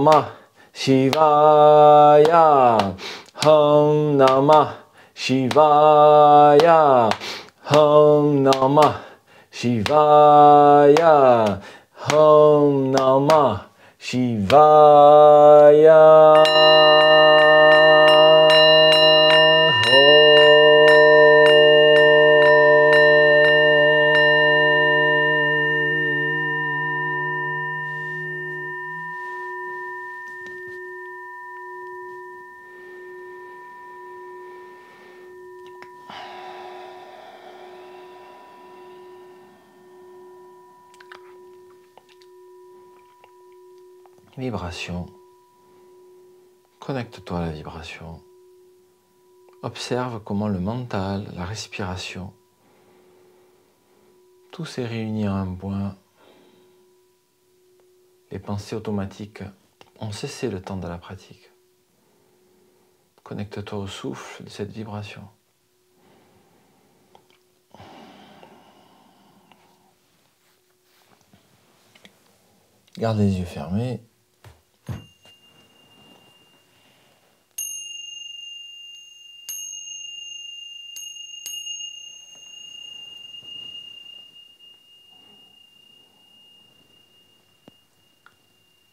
Namah Shivaya, Om Namah Shivaya, Om Namah Shivaya, Om Namah Shivaya. Vibration. Connecte-toi à la vibration. Observe comment le mental, la respiration, tout s'est réuni en un point. Les pensées automatiques ont cessé le temps de la pratique. Connecte-toi au souffle de cette vibration. Garde les yeux fermés.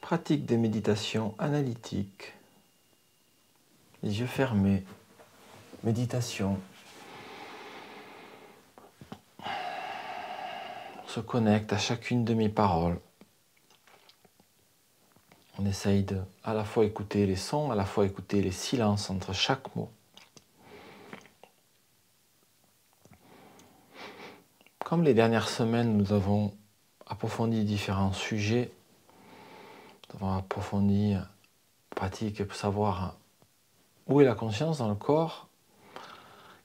Pratique des méditations analytiques. Les yeux fermés. Méditation. On se connecte à chacune de mes paroles. On essaye de à la fois écouter les sons, à la fois écouter les silences entre chaque mot. Comme les dernières semaines, nous avons approfondi différents sujets. Nous avons approfondi la pratique pour savoir où est la conscience dans le corps,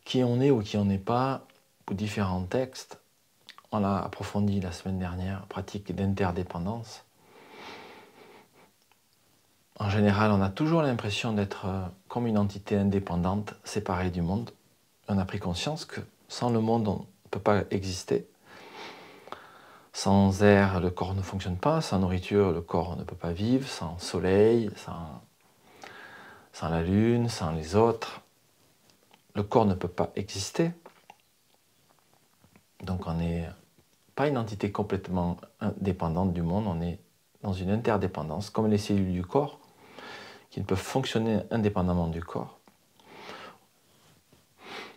qui on est ou qui on n'est pas, pour différents textes. On a approfondi la semaine dernière, pratique d'interdépendance. En général, on a toujours l'impression d'être comme une entité indépendante, séparée du monde. On a pris conscience que sans le monde, on ne peut pas exister. Sans air, le corps ne fonctionne pas. Sans nourriture, le corps ne peut pas vivre. Sans soleil, sans la lune, sans les autres, le corps ne peut pas exister. Donc on n'est pas une entité complètement indépendante du monde, on est dans une interdépendance, comme les cellules du corps, qui ne peuvent fonctionner indépendamment du corps.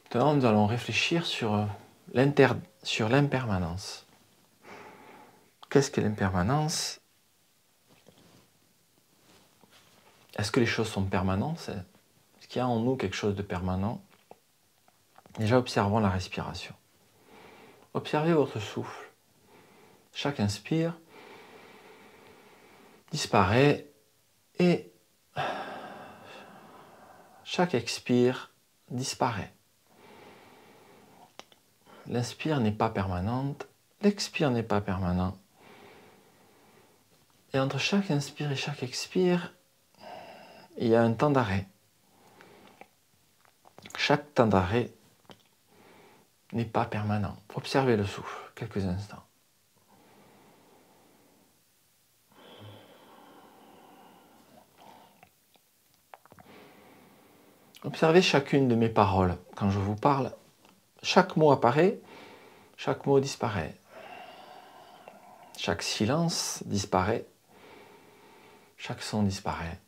Maintenant, nous allons réfléchir sur l'impermanence. Qu'est-ce que l'impermanence? Est-ce que les choses sont permanentes? Est-ce qu'il y a en nous quelque chose de permanent? Déjà, observons la respiration. Observez votre souffle. Chaque inspire disparaît et chaque expire disparaît. L'inspire n'est pas permanente, l'expire n'est pas permanent. Et entre chaque inspire et chaque expire, il y a un temps d'arrêt. Chaque temps d'arrêt n'est pas permanent. Observez le souffle quelques instants. Observez chacune de mes paroles. Quand je vous parle, chaque mot apparaît, chaque mot disparaît. Chaque silence disparaît, chaque son disparaît.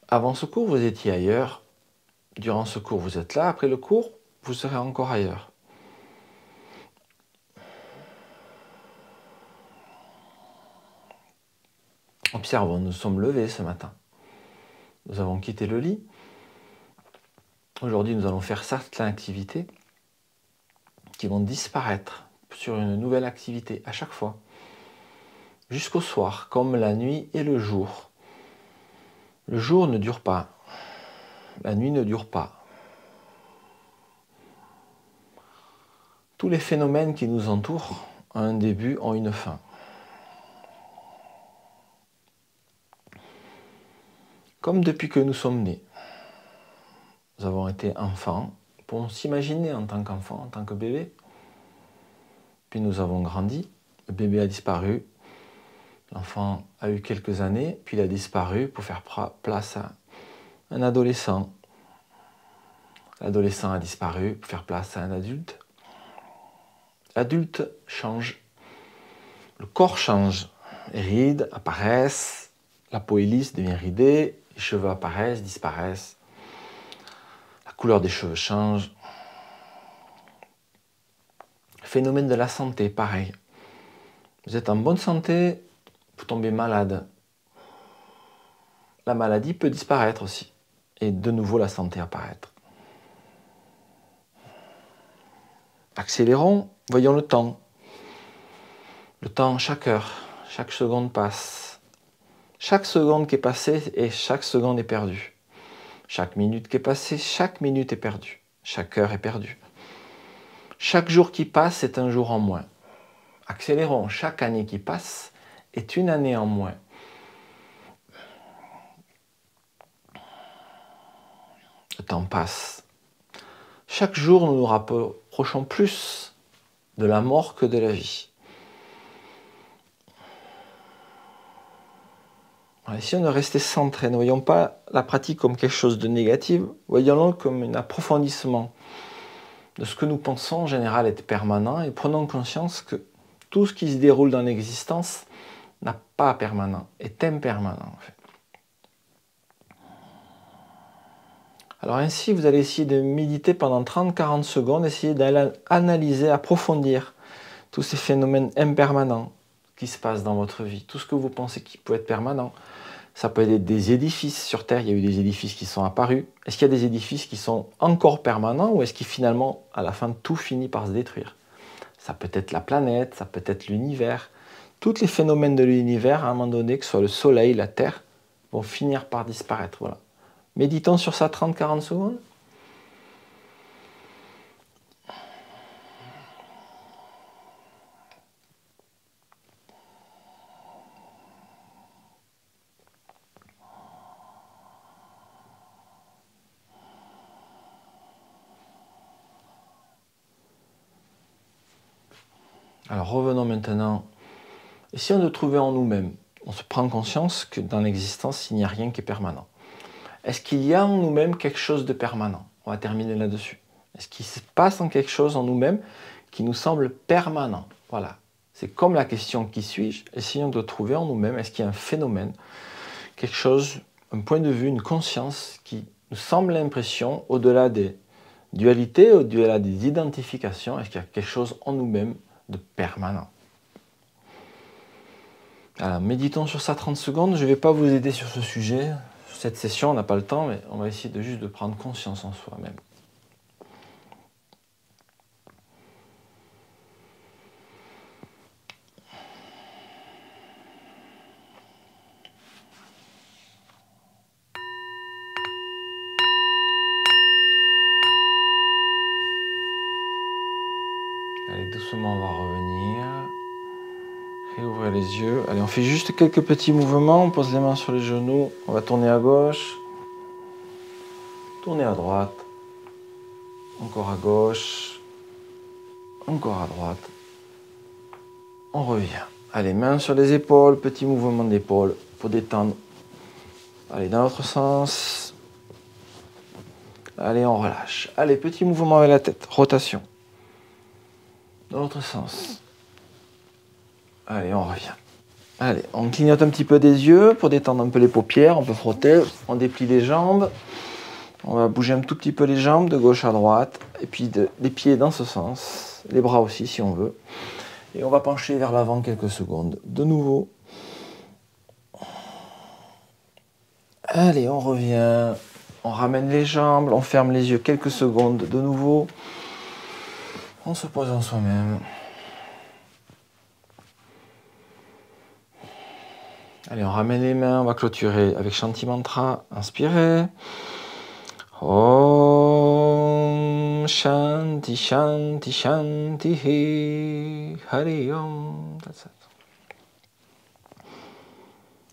Avant ce cours, vous étiez ailleurs. Durant ce cours, vous êtes là. Après le cours, vous serez encore ailleurs. Observons, nous sommes levés ce matin. Nous avons quitté le lit. Aujourd'hui, nous allons faire certaines activités qui vont disparaître sur une nouvelle activité à chaque fois. Jusqu'au soir, comme la nuit et le jour. Le jour ne dure pas. La nuit ne dure pas. Tous les phénomènes qui nous entourent ont un début, ont une fin. Comme depuis que nous sommes nés. Nous avons été enfants, pour s'imaginer en tant qu'enfant, en tant que bébé, puis nous avons grandi, le bébé a disparu, l'enfant a eu quelques années, puis il a disparu pour faire place à un adolescent. L'adolescent a disparu pour faire place à un adulte. L'adulte change, le corps change, les rides apparaissent, la peau est lisse, devient ridée, les cheveux apparaissent, disparaissent, la couleur des cheveux change. Phénomène de la santé, pareil. Vous êtes en bonne santé, vous tombez malade. La maladie peut disparaître aussi, et de nouveau la santé apparaître. Accélérons, voyons le temps. Le temps, chaque heure, chaque seconde passe. Chaque seconde qui est passée et chaque seconde est perdue. Chaque minute qui est passée, chaque minute est perdue. Chaque heure est perdue. Chaque jour qui passe est un jour en moins. Accélérons, chaque année qui passe est une année en moins. Le temps passe. Chaque jour, nous nous rapprochons plus de la mort que de la vie. Essayons de rester centrés. Ne voyons pas la pratique comme quelque chose de négatif, voyons-le comme un approfondissement de ce que nous pensons en général être permanent et prenons conscience que tout ce qui se déroule dans l'existence n'a pas permanent, est impermanent en fait. Alors ainsi, vous allez essayer de méditer pendant 30-40 secondes, essayer d'analyser, approfondir tous ces phénomènes impermanents qui se passent dans votre vie, tout ce que vous pensez qui peut être permanent. Ça peut être des édifices sur Terre, il y a eu des édifices qui sont apparus. Est-ce qu'il y a des édifices qui sont encore permanents ou est-ce qu'ils finalement, à la fin, tout finit par se détruire? Ça peut être la planète, ça peut être l'univers. Tous les phénomènes de l'univers, à un moment donné, que ce soit le Soleil, la Terre, vont finir par disparaître. Voilà. Méditons sur ça 30-40 secondes. Alors revenons maintenant, essayons de trouver en nous-mêmes. On se prend conscience que dans l'existence, il n'y a rien qui est permanent. Est-ce qu'il y a en nous-mêmes quelque chose de permanent? On va terminer là-dessus. Est-ce qu'il se passe en quelque chose en nous-mêmes qui nous semble permanent? Voilà. C'est comme la question qui suis-je? Essayons de trouver en nous-mêmes, est-ce qu'il y a un phénomène, quelque chose, un point de vue, une conscience qui nous semble l'impression, au-delà des dualités, au-delà des identifications, est-ce qu'il y a quelque chose en nous-mêmes de permanent? Alors, méditons sur ça 30 secondes. Je ne vais pas vous aider sur ce sujet. Cette session, on n'a pas le temps, mais on va essayer de juste de prendre conscience en soi-même. Allez, doucement, on va revenir. Réouvrir les yeux. Allez, on fait juste quelques petits mouvements. On pose les mains sur les genoux. On va tourner à gauche. Tourner à droite. Encore à gauche. Encore à droite. On revient. Allez, mains sur les épaules. Petit mouvement d'épaule pour détendre. Allez, dans l'autre sens. Allez, on relâche. Allez, petit mouvement avec la tête. Rotation. Dans l'autre sens. Allez, on revient. Allez, on clignote un petit peu des yeux pour détendre un peu les paupières. On peut frotter. On déplie les jambes. On va bouger un tout petit peu les jambes de gauche à droite. Et puis les pieds dans ce sens. Les bras aussi si on veut. Et on va pencher vers l'avant quelques secondes. De nouveau. Allez, on revient. On ramène les jambes. On ferme les yeux quelques secondes. De nouveau. On se pose en soi-même. Allez, on ramène les mains, on va clôturer avec Shanti Mantra. Inspirez. Om Shanti Shanti Shanti Hari Om.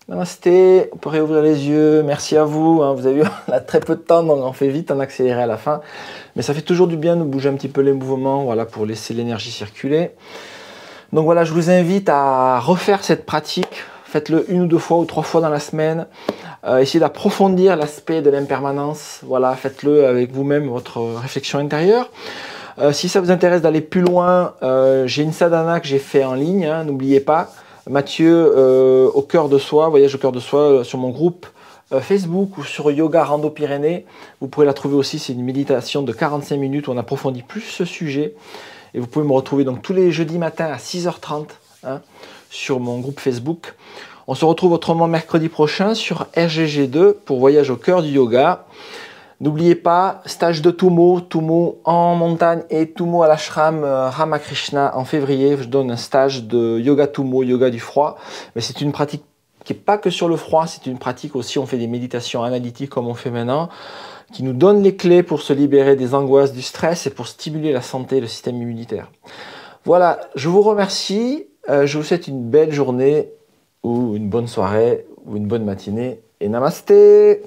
Namasté, on peut réouvrir les yeux. Merci à vous. Vous avez vu, on a très peu de temps, donc on fait vite, on accélère à la fin. Mais ça fait toujours du bien de bouger un petit peu les mouvements, voilà, pour laisser l'énergie circuler. Donc voilà, je vous invite à refaire cette pratique. Faites-le 1 ou 2 fois ou 3 fois dans la semaine. Essayez d'approfondir l'aspect de l'impermanence. Voilà, faites-le avec vous-même, votre réflexion intérieure. Si ça vous intéresse d'aller plus loin, j'ai une sadhana que j'ai fait en ligne, hein, n'oubliez pas. Mathieu, au cœur de soi, voyage au cœur de soi, sur mon groupe Facebook ou sur Yoga Rando Pyrénées. Vous pourrez la trouver aussi, c'est une méditation de 45 minutes où on approfondit plus ce sujet. Et vous pouvez me retrouver donc tous les jeudis matins à 6h30 hein, sur mon groupe Facebook. On se retrouve autrement mercredi prochain sur RGG2 pour Voyage au cœur du yoga. N'oubliez pas, stage de Tumo, Tumo en montagne et Tumo à l'ashram Ramakrishna en février. Je donne un stage de yoga Tumo, yoga du froid. Mais c'est une pratique qui n'est pas que sur le froid, c'est une pratique aussi, on fait des méditations analytiques comme on fait maintenant, qui nous donne les clés pour se libérer des angoisses, du stress et pour stimuler la santé et le système immunitaire. Voilà, je vous remercie, je vous souhaite une belle journée ou une bonne soirée ou une bonne matinée et namasté.